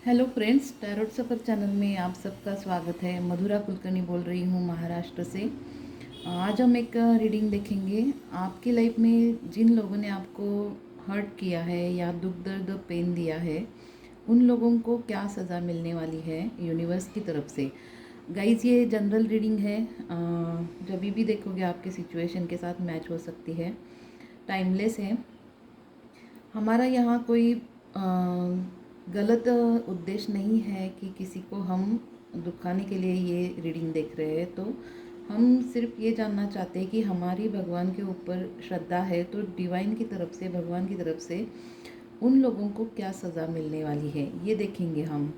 Hello friends, tarot सफ़र channel में आप सबका स्वागत है। मधुरा कुलकर्णी बोल रही हूँ महाराष्ट्र से। आज हम एक रीडिंग देखेंगे। आपकी लाइफ में जिन लोगों ने आपको हर्ट किया है या दुख दर्द पेन दिया है, उन लोगों को क्या सज़ा मिलने वाली है यूनिवर्स की तरफ से। गाइस, ये जनरल रीडिंग है। जब भी देखोगे आपके सिचुएशन के साथ मैच हो सकती है। टाइमलेस है। हमारा यहाँ कोई गलत उद्देश्य नहीं है कि किसी को हम दुखाने के लिए ये रीडिंग देख रहे हैं। तो हम सिर्फ ये जानना चाहते हैं कि हमारी भगवान के ऊपर श्रद्धा है तो डिवाइन की तरफ से, भगवान की तरफ से उन लोगों को क्या सज़ा मिलने वाली है, ये देखेंगे हम।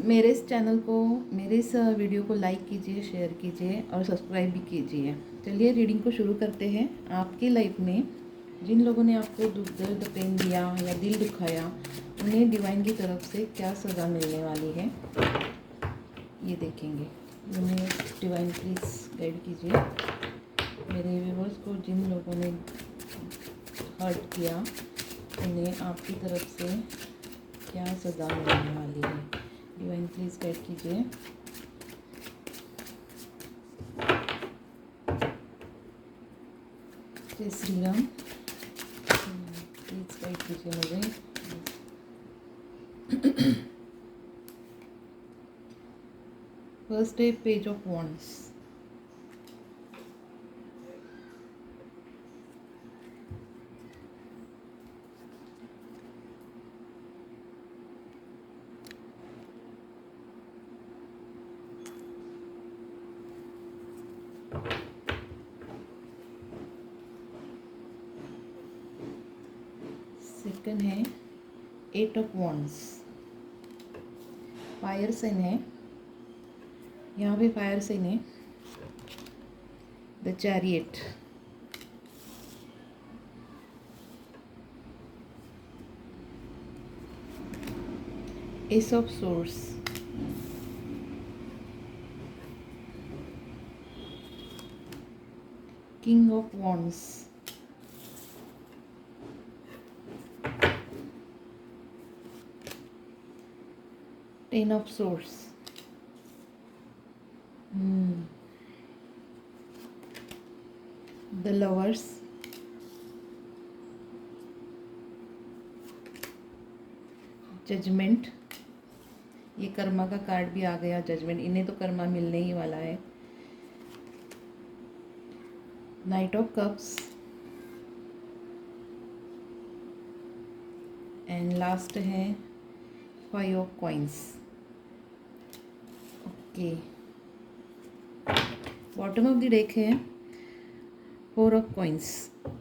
मेरे इस चैनल को, मेरे इस वीडियो को लाइक कीजिए, शेयर कीजिए और सब्सक्राइब भी कीजिए। चलिए रीडिंग को शुरू करते हैं। आपकी लाइफ में जिन लोगों ने आपको दुख दर्द पेन दिया या दिल दुखाया, उन्हें डिवाइन की तरफ से क्या सज़ा मिलने वाली है, ये देखेंगे। उन्हें डिवाइन प्लीज़ गाइड कीजिए। मेरे व्यूअर्स को जिन लोगों ने हर्ट किया, उन्हें आपकी तरफ से क्या सज़ा मिलने वाली है, डिवाइन प्लीज़ गाइड कीजिए। जय श्री राम, प्लीज़ गाइड कीजिए मुझे। फर्स्ट है पेज ऑफ वॉन्ड्स। सेकंड है eight of wands. Fire sign है, यहाँ पे फायर साइन है। The chariot, ace of swords, king of wands, ten of swords, the lovers, judgement. ये कर्मा का कार्ड भी आ गया, जजमेंट। इन्हें तो कर्मा मिलने ही वाला है। Knight of cups and last है five of coins. Okay, bottom of the deck है फोर ऑफ कॉइन्स।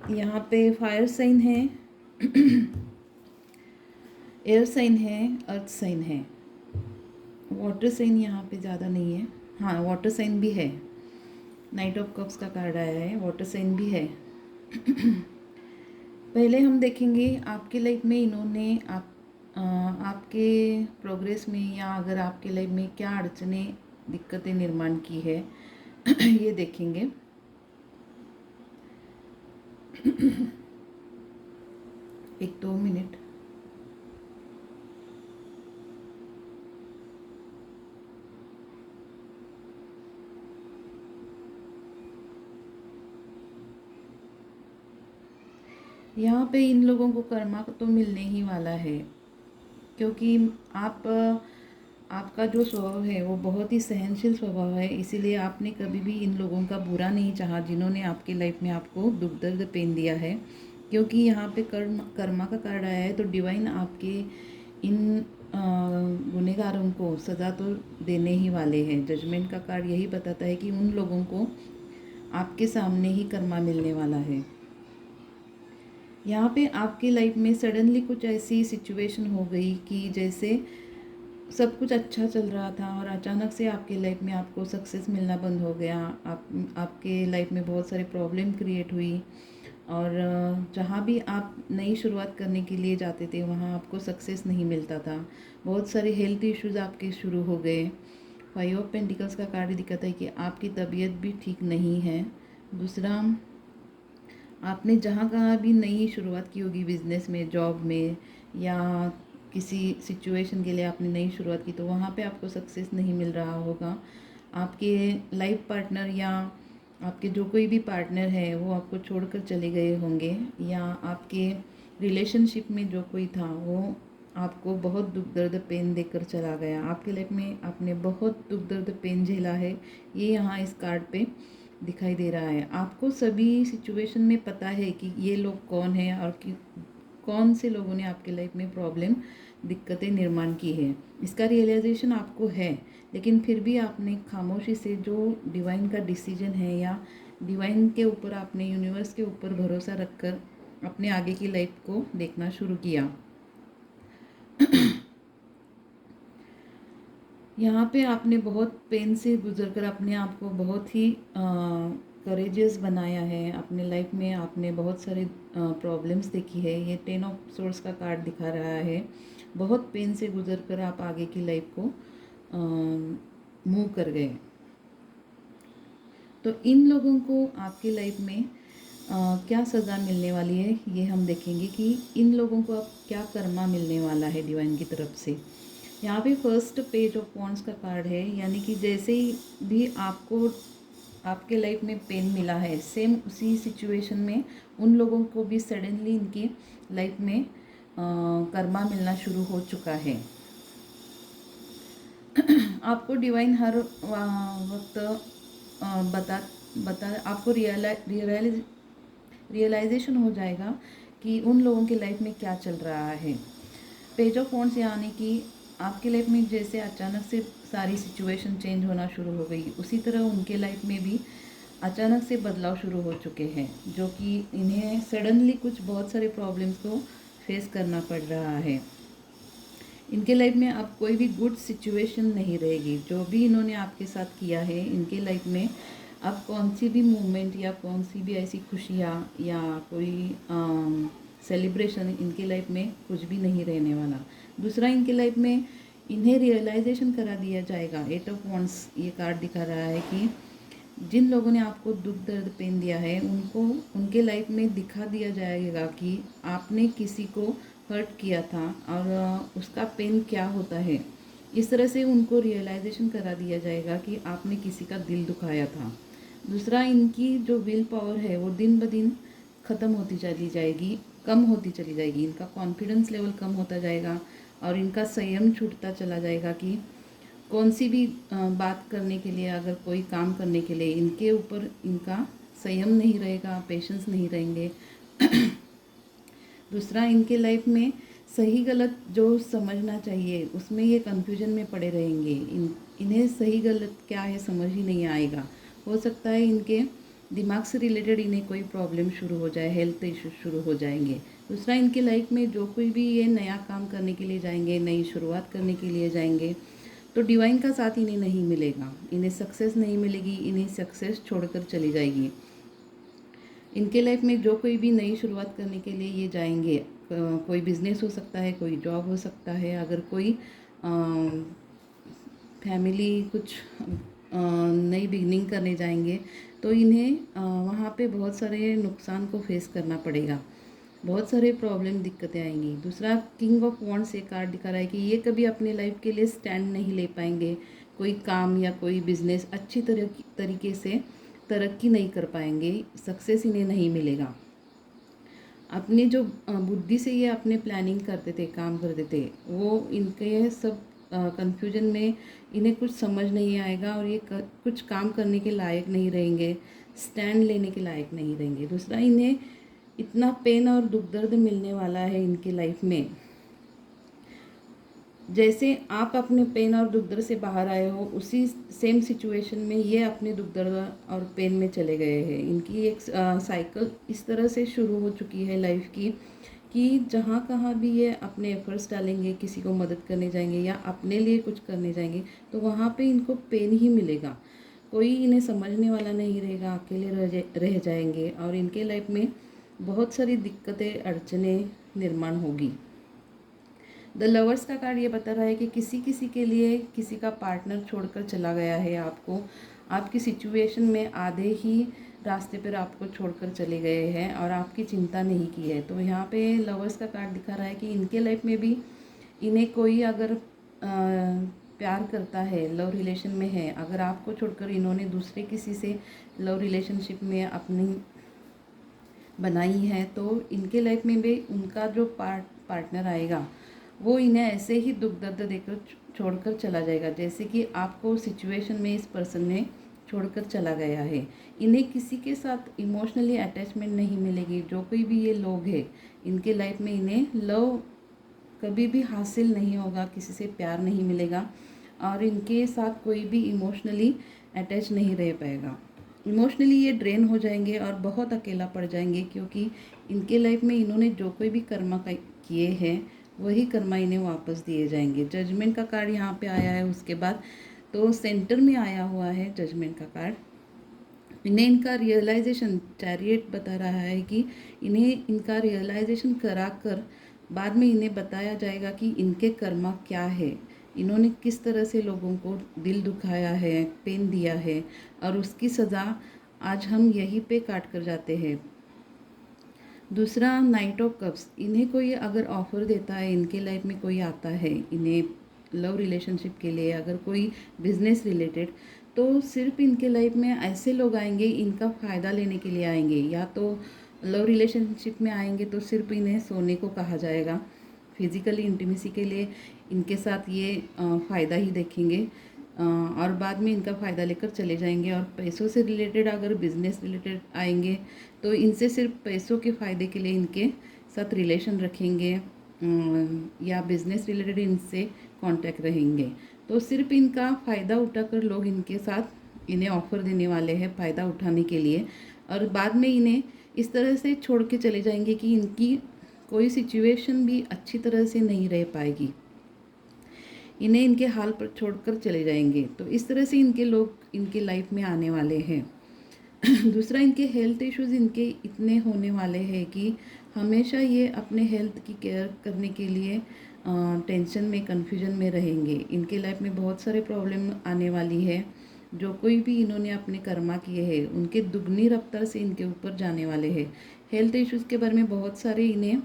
यहाँ पे फायर साइन है, एयर साइन है, अर्थ साइन है। वाटर साइन यहाँ पे ज़्यादा नहीं है। हाँ, वाटर साइन भी है। नाइट ऑफ कप्स का कार्ड आया है, वाटर साइन भी है। पहले हम देखेंगे आपके लाइफ में इन्होंने आपके प्रोग्रेस में या अगर आपके लाइफ में क्या अड़चनें, दिक्कतें निर्माण की है, ये देखेंगे। एक दो मिनट। यहाँ पे इन लोगों को कर्मा तो मिलने ही वाला है, क्योंकि आपका जो स्वभाव है वो बहुत ही सहनशील स्वभाव है। इसीलिए आपने कभी भी इन लोगों का बुरा नहीं चाहा जिन्होंने आपकी लाइफ में आपको दुख दर्द पेन दिया है। क्योंकि यहाँ पे कर्मा का कार्ड आया है, तो डिवाइन आपके इन गुनहगारों को सज़ा तो देने ही वाले हैं। जजमेंट का कार्ड यही बताता है कि उन लोगों को आपके सामने ही कर्मा मिलने वाला है। यहाँ पे आपकी लाइफ में सडनली कुछ ऐसी सिचुएशन हो गई कि जैसे सब कुछ अच्छा चल रहा था और अचानक से आपके लाइफ में आपको सक्सेस मिलना बंद हो गया। आपके लाइफ में बहुत सारे प्रॉब्लम क्रिएट हुई और जहाँ भी आप नई शुरुआत करने के लिए जाते थे वहाँ आपको सक्सेस नहीं मिलता था। बहुत सारे हेल्थ इश्यूज आपके शुरू हो गए। फाइव ऑफ पेंटिकल्स का कार्ड दिखाता है कि आपकी तबीयत भी ठीक नहीं है। दूसरा, आपने जहाँ कहाँ भी नई शुरुआत की होगी बिज़नेस में, जॉब में या किसी सिचुएशन के लिए आपने नई शुरुआत की तो वहाँ पे आपको सक्सेस नहीं मिल रहा होगा। आपके लाइफ पार्टनर या आपके जो कोई भी पार्टनर है वो आपको छोड़कर चले गए होंगे, या आपके रिलेशनशिप में जो कोई था वो आपको बहुत दुख दर्द पेन देकर चला गया। आपके लाइफ में आपने बहुत दुख दर्द पेन झेला है, ये यहाँ इस कार्ड पे दिखाई दे रहा है। आपको सभी सिचुएशन में पता है कि ये लोग कौन है और कि कौन से लोगों ने आपके लाइफ में प्रॉब्लम दिक्कतें निर्माण की है, इसका रियलाइजेशन आपको है। लेकिन फिर भी आपने खामोशी से जो डिवाइन का डिसीजन है या डिवाइन के ऊपर आपने यूनिवर्स के ऊपर भरोसा रखकर अपने आगे की लाइफ को देखना शुरू किया। यहाँ पे आपने बहुत पेन से गुजर कर अपने आप को बहुत ही करेजियस बनाया है। अपने लाइफ में आपने बहुत सारे प्रॉब्लम्स देखी है। ये 10 ऑफ सोर्स का कार्ड दिखा रहा है। बहुत पेन से गुजर कर आप आगे की लाइफ को मूव कर गए। तो इन लोगों को आपकी लाइफ में क्या सज़ा मिलने वाली है ये हम देखेंगे कि इन लोगों को अब क्या कर्मा मिलने वाला है डिवाइन की तरफ से। यहाँ पे फर्स्ट पेज ऑफ वॉन्ड्स का कार्ड है, यानी कि जैसे ही भी आपको आपके लाइफ में पेन मिला है, सेम उसी सिचुएशन में उन लोगों को भी सडनली इनकी लाइफ में कर्मा मिलना शुरू हो चुका है। आपको डिवाइन हर वक्त बता आपको रियलाइजेशन हो जाएगा कि उन लोगों की लाइफ में क्या चल रहा है। पेज ऑफ वॉन्ड्स यानी कि आपकी लाइफ में जैसे अचानक से सारी सिचुएशन चेंज होना शुरू हो गई, उसी तरह उनके लाइफ में भी अचानक से बदलाव शुरू हो चुके हैं, जो कि इन्हें सडनली कुछ बहुत सारे प्रॉब्लम्स को फेस करना पड़ रहा है। इनके लाइफ में अब कोई भी गुड सिचुएशन नहीं रहेगी। जो भी इन्होंने आपके साथ किया है, इनके लाइफ में अब कौन सी भी मूवमेंट या कौन सी भी ऐसी खुशियाँ या कोई सेलिब्रेशन इनके लाइफ में कुछ भी नहीं रहने वाला। दूसरा, इनके लाइफ में इन्हें रियलाइजेशन करा दिया जाएगा। 8 ऑफ वॉन्ड्स ये कार्ड दिखा रहा है कि जिन लोगों ने आपको दुख दर्द पेन दिया है उनको उनके लाइफ में दिखा दिया जाएगा कि आपने किसी को हर्ट किया था और उसका पेन क्या होता है। इस तरह से उनको रियलाइजेशन करा दिया जाएगा कि आपने किसी का दिल दुखाया था। दूसरा, इनकी जो विल पावर है वो दिन ब दिन ख़त्म होती चली जाएगी, कम होती चली जाएगी। इनका कॉन्फिडेंस लेवल कम होता जाएगा और इनका संयम छूटता चला जाएगा कि कौन सी भी बात करने के लिए, अगर कोई काम करने के लिए इनके ऊपर इनका संयम नहीं रहेगा, पेशेंस नहीं रहेंगे। दूसरा, इनके लाइफ में सही गलत जो समझना चाहिए उसमें ये कन्फ्यूजन में पड़े रहेंगे। इन्हें सही गलत क्या है समझ ही नहीं आएगा। हो सकता है इनके दिमाग से रिलेटेड इन्हें कोई प्रॉब्लम शुरू हो जाए, हेल्थ इशू शुरू हो जाएंगे। दूसरा, इनके लाइफ में जो कोई भी ये नया काम करने के लिए जाएंगे, नई शुरुआत करने के लिए जाएंगे, तो डिवाइन का साथ इन्हें नहीं मिलेगा, इन्हें सक्सेस नहीं मिलेगी, इन्हें सक्सेस छोड़कर चली जाएगी। इनके लाइफ में जो कोई भी नई शुरुआत करने के लिए ये जाएंगे, कोई बिजनेस हो सकता है, कोई जॉब हो सकता है, अगर कोई फैमिली कुछ नई बिगनिंग करने जाएंगे तो इन्हें वहाँ पे बहुत सारे नुकसान को फेस करना पड़ेगा, बहुत सारे प्रॉब्लम दिक्कतें आएंगी। दूसरा, किंग ऑफ वॉन्ड्स ये कार्ड दिखा रहा है कि ये कभी अपने लाइफ के लिए स्टैंड नहीं ले पाएंगे, कोई काम या कोई बिजनेस अच्छी तरीके से तरक्की नहीं कर पाएंगे, सक्सेस इन्हें नहीं मिलेगा। अपनी जो बुद्धि से ये अपने प्लानिंग करते थे, काम करते थे, वो इनके सब कन्फ्यूजन में इन्हें कुछ समझ नहीं आएगा और ये कुछ काम करने के लायक नहीं रहेंगे, स्टैंड लेने के लायक नहीं रहेंगे। दूसरा, इन्हें इतना पेन और दुख दर्द मिलने वाला है इनकी लाइफ में, जैसे आप अपने पेन और दुख दर्द से बाहर आए हो, उसी सेम सिचुएशन में ये अपने दुख दर्द और पेन में चले गए हैं। इनकी एक साइकिल इस तरह से शुरू हो चुकी है लाइफ की कि जहाँ कहाँ भी ये अपने एफर्ट्स डालेंगे, किसी को मदद करने जाएंगे या अपने लिए कुछ करने जाएंगे, तो वहाँ पे इनको पेन ही मिलेगा। कोई इन्हें समझने वाला नहीं रहेगा, अकेले रह जाएंगे और इनके लाइफ में बहुत सारी दिक्कतें, अड़चनें निर्माण होगी। द लवर्स का कार्ड ये बता रहा है कि किसी किसी के लिए किसी का पार्टनर छोड़कर चला गया है आपको, आपकी सिचुएशन में आधे ही रास्ते पर आपको छोड़कर चले गए हैं और आपकी चिंता नहीं की है। तो यहाँ पे लवर्स का कार्ड दिखा रहा है कि इनके लाइफ में भी इन्हें कोई अगर प्यार करता है, लव रिलेशन में है, अगर आपको छोड़कर इन्होंने दूसरे किसी से लव रिलेशनशिप में अपनी बनाई है, तो इनके लाइफ में भी उनका जो पार्टनर आएगा वो इन्हें ऐसे ही दुख दर्द देकर छोड़कर चला जाएगा, जैसे कि आपको सिचुएशन में इस पर्सन ने छोड़कर चला गया है। इन्हें किसी के साथ इमोशनली अटैचमेंट नहीं मिलेगी। जो कोई भी ये लोग हैं इनके लाइफ में, इन्हें लव कभी भी हासिल नहीं होगा, किसी से प्यार नहीं मिलेगा और इनके साथ कोई भी इमोशनली अटैच नहीं रह पाएगा। इमोशनली ये ड्रेन हो जाएंगे और बहुत अकेला पड़ जाएंगे, क्योंकि इनके लाइफ में इन्होंने जो कोई भी कर्मा किए हैं वही कर्मा इन्हें वापस दिए जाएंगे। जजमेंट का कार्ड यहाँ पे आया है, उसके बाद तो सेंटर में आया हुआ है जजमेंट का कार्ड। इन्हें इनका रियलाइजेशन, चैरियट बता रहा है कि इन्हें इनका रियलाइजेशन करा कर बाद में इन्हें बताया जाएगा कि इनके कर्मा क्या है, इन्होंने किस तरह से लोगों को दिल दुखाया है, पेन दिया है और उसकी सज़ा आज हम यहीं पे काट कर जाते हैं। दूसरा, नाइट ऑफ कप्स। इन्हें कोई अगर ऑफ़र देता है, इनके लाइफ में कोई आता है इन्हें लव रिलेशनशिप के लिए, अगर कोई बिजनेस रिलेटेड, तो सिर्फ इनके लाइफ में ऐसे लोग आएंगे इनका फ़ायदा लेने के लिए आएंगे। या तो लव रिलेशनशिप में आएंगे तो सिर्फ इन्हें सोने को कहा जाएगा, फिज़िकली इंटीमेसी के लिए इनके साथ ये फ़ायदा ही देखेंगे और बाद में इनका फ़ायदा लेकर चले जाएंगे। और पैसों से रिलेटेड अगर बिज़नेस रिलेटेड आएंगे तो इनसे सिर्फ पैसों के फ़ायदे के लिए इनके साथ रिलेशन रखेंगे या बिज़नेस रिलेटेड इनसे कांटेक्ट रहेंगे। तो सिर्फ इनका फ़ायदा उठाकर लोग इनके साथ इन्हें ऑफ़र देने वाले हैं फ़ायदा उठाने के लिए, और बाद में इन्हें इस तरह से छोड़ के चले जाएंगे कि इनकी कोई सिचुएशन भी अच्छी तरह से नहीं रह पाएगी, इन्हें इनके हाल पर छोड़कर चले जाएंगे। तो इस तरह से इनके लोग इनके लाइफ में आने वाले हैं। दूसरा, इनके हेल्थ इश्यूज़ इनके इतने होने वाले हैं कि हमेशा ये अपने हेल्थ की केयर करने के लिए टेंशन में, कन्फ्यूजन में रहेंगे। इनके लाइफ में बहुत सारे प्रॉब्लम आने वाली है। जो कोई भी इन्होंने अपने कर्मा किए हैं उनके दुगनी रफ्तार से इनके ऊपर जाने वाले हैं। हेल्थ इश्यूज़ के बारे में बहुत सारे इन्हें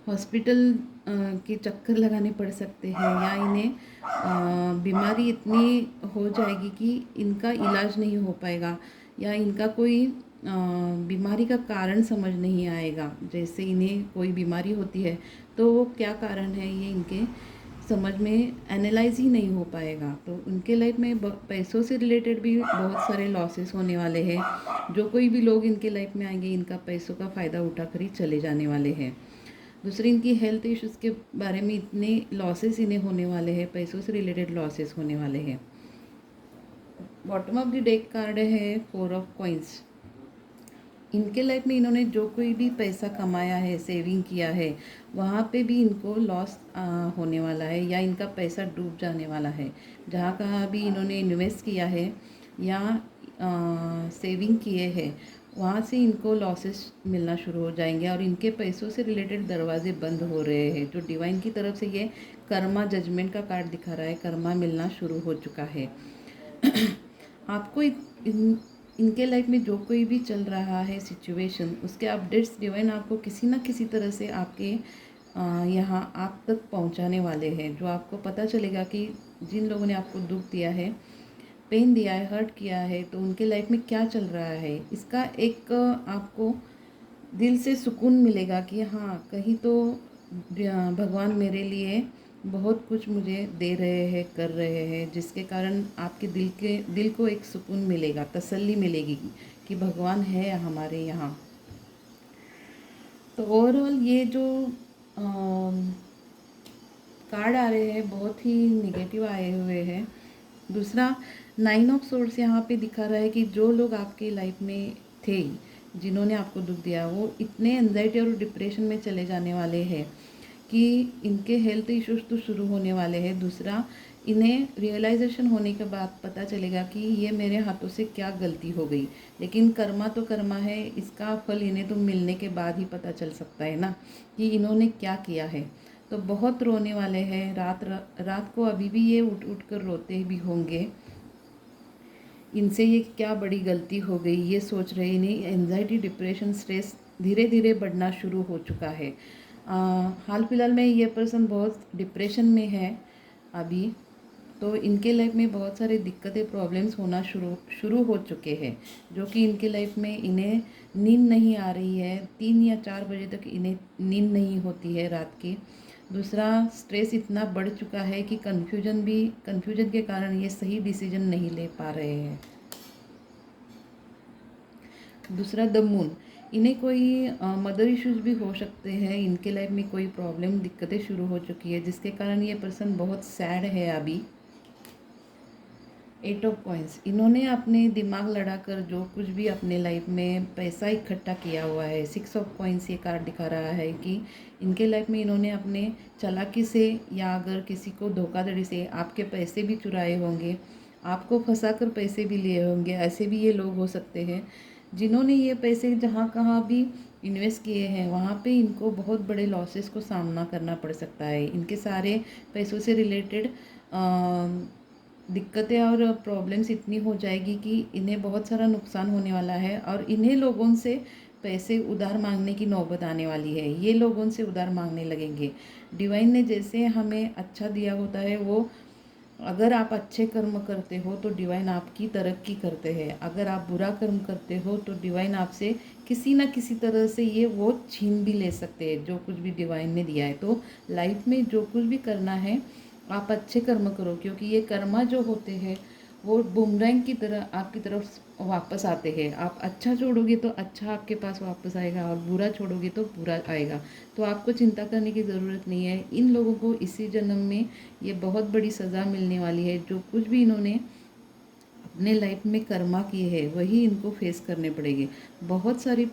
हॉस्पिटल के चक्कर लगाने पड़ सकते हैं, या इन्हें बीमारी इतनी हो जाएगी कि इनका इलाज नहीं हो पाएगा, या इनका कोई बीमारी का कारण समझ नहीं आएगा। जैसे इन्हें कोई बीमारी होती है तो वो क्या कारण है ये इनके समझ में एनालाइज ही नहीं हो पाएगा। तो उनके लाइफ में पैसों से रिलेटेड भी बहुत सारे लॉसेस होने वाले हैं। जो कोई भी लोग इनके लाइफ में आएंगे इनका पैसों का फ़ायदा उठाकर ही चले जाने वाले हैं। दूसरी, इनकी हेल्थ इश्यूज़ के बारे में इतने लॉसेस इन्हें होने वाले हैं, पैसों से रिलेटेड लॉसेस होने वाले हैं। Bottom of the deck card है 4 ऑफ कॉइंस। इनके लाइफ में इन्होंने जो कोई भी पैसा कमाया है, सेविंग किया है, वहाँ पे भी इनको लॉस होने वाला है, या इनका पैसा डूब जाने वाला है। जहाँ कहाँ भी इन्होंने इन्वेस्ट किया है या सेविंग किए हैं वहाँ से इनको लॉसेस मिलना शुरू हो जाएंगे और इनके पैसों से रिलेटेड दरवाजे बंद हो रहे हैं। जो डिवाइन की तरफ से ये कर्मा जजमेंट का कार्ड दिखा रहा है, कर्मा मिलना शुरू हो चुका है। आपको इनके लाइफ में जो कोई भी चल रहा है सिचुएशन, उसके अपडेट्स डिवाइन आपको किसी ना किसी तरह से आपके यहाँ आप तक पहुँचाने वाले हैं। जो आपको पता चलेगा कि जिन लोगों ने आपको दुख दिया है, पेन दिया है, हर्ट किया है, तो उनके लाइफ में क्या चल रहा है, इसका एक आपको दिल से सुकून मिलेगा कि हाँ, कहीं तो भगवान मेरे लिए बहुत कुछ मुझे दे रहे हैं, कर रहे हैं, जिसके कारण आपके दिल को एक सुकून मिलेगा, तसल्ली मिलेगी कि भगवान है हमारे यहाँ। तो ओवरऑल ये जो कार्ड आ रहे हैं बहुत ही निगेटिव आए हुए हैं। दूसरा, 9 ऑफ सोर्ड्स यहाँ पे दिखा रहा है कि जो लोग आपकी लाइफ में थे, जिन्होंने आपको दुख दिया, वो इतने एंजाइटी और डिप्रेशन में चले जाने वाले हैं कि इनके हेल्थ इश्यूज तो शुरू होने वाले हैं। दूसरा, इन्हें रियलाइजेशन होने के बाद पता चलेगा कि ये मेरे हाथों से क्या गलती हो गई, लेकिन कर्मा तो कर्मा है, इसका फल इन्हें तो मिलने के बाद ही पता चल सकता है ना कि इन्होंने क्या किया है। तो बहुत रोने वाले हैं, रात को अभी भी ये उठ उठ कर रोते भी होंगे, इनसे ये क्या बड़ी गलती हो गई ये सोच रहे। इन्हें एंजाइटी, डिप्रेशन, स्ट्रेस धीरे धीरे बढ़ना शुरू हो चुका है। हाल फिलहाल में ये पर्सन बहुत डिप्रेशन में है अभी। तो इनके लाइफ में बहुत सारे दिक्कतें प्रॉब्लम्स होना शुरू शुरू हो चुके हैं, जो कि इनके लाइफ में इन्हें नींद नहीं आ रही है। 3 या 4 बजे तक इन्हें नींद नहीं होती है रात की। दूसरा, स्ट्रेस इतना बढ़ चुका है कि कन्फ्यूजन के कारण ये सही डिसीजन नहीं ले पा रहे हैं। दूसरा, द मून, इन्हें कोई मदर इश्यूज भी हो सकते हैं। इनके लाइफ में कोई प्रॉब्लम दिक्कतें शुरू हो चुकी है, जिसके कारण ये पर्सन बहुत सैड है अभी। 8 ऑफ कॉइंस, इन्होंने अपने दिमाग लड़ाकर जो कुछ भी अपने लाइफ में पैसा इकट्ठा किया हुआ है। 6 ऑफ कॉइंस ये कार्ड दिखा रहा है कि इनके लाइफ में इन्होंने अपने चालाकी से या अगर किसी को धोखाधड़ी से आपके पैसे भी चुराए होंगे, आपको फंसा कर पैसे भी लिए होंगे। ऐसे भी ये लोग हो सकते हैं जिन्होंने ये पैसे जहाँ कहाँ भी इन्वेस्ट किए हैं, वहाँ पे इनको बहुत बड़े लॉसेस को सामना करना पड़ सकता है। इनके सारे पैसों से रिलेटेड दिक्कतें और प्रॉब्लम्स इतनी हो जाएगी कि इन्हें बहुत सारा नुकसान होने वाला है और इन्हें लोगों से पैसे उधार मांगने की नौबत आने वाली है। ये लोगों से उधार मांगने लगेंगे। डिवाइन ने जैसे हमें अच्छा दिया होता है, वो अगर आप अच्छे कर्म करते हो तो डिवाइन आपकी तरक्की करते हैं। अगर आप बुरा कर्म करते हो तो डिवाइन आपसे किसी ना किसी तरह से ये वो छीन भी ले सकते हैं जो कुछ भी डिवाइन ने दिया है। तो लाइफ में जो कुछ भी करना है, आप अच्छे कर्म करो, क्योंकि ये कर्मा जो होते हैं वो बूमरैंग की तरह आपकी तरफ वापस आते हैं। आप अच्छा छोड़ोगे तो अच्छा आपके पास वापस आएगा और बुरा छोड़ोगे तो बुरा आएगा। तो आपको चिंता करने की ज़रूरत नहीं है। इन लोगों को इसी जन्म में ये बहुत बड़ी सज़ा मिलने वाली है। जो कुछ भी इन्होंने अपने लाइफ में कर्मा किए हैं वही इनको फेस करने पड़ेंगे। बहुत सारी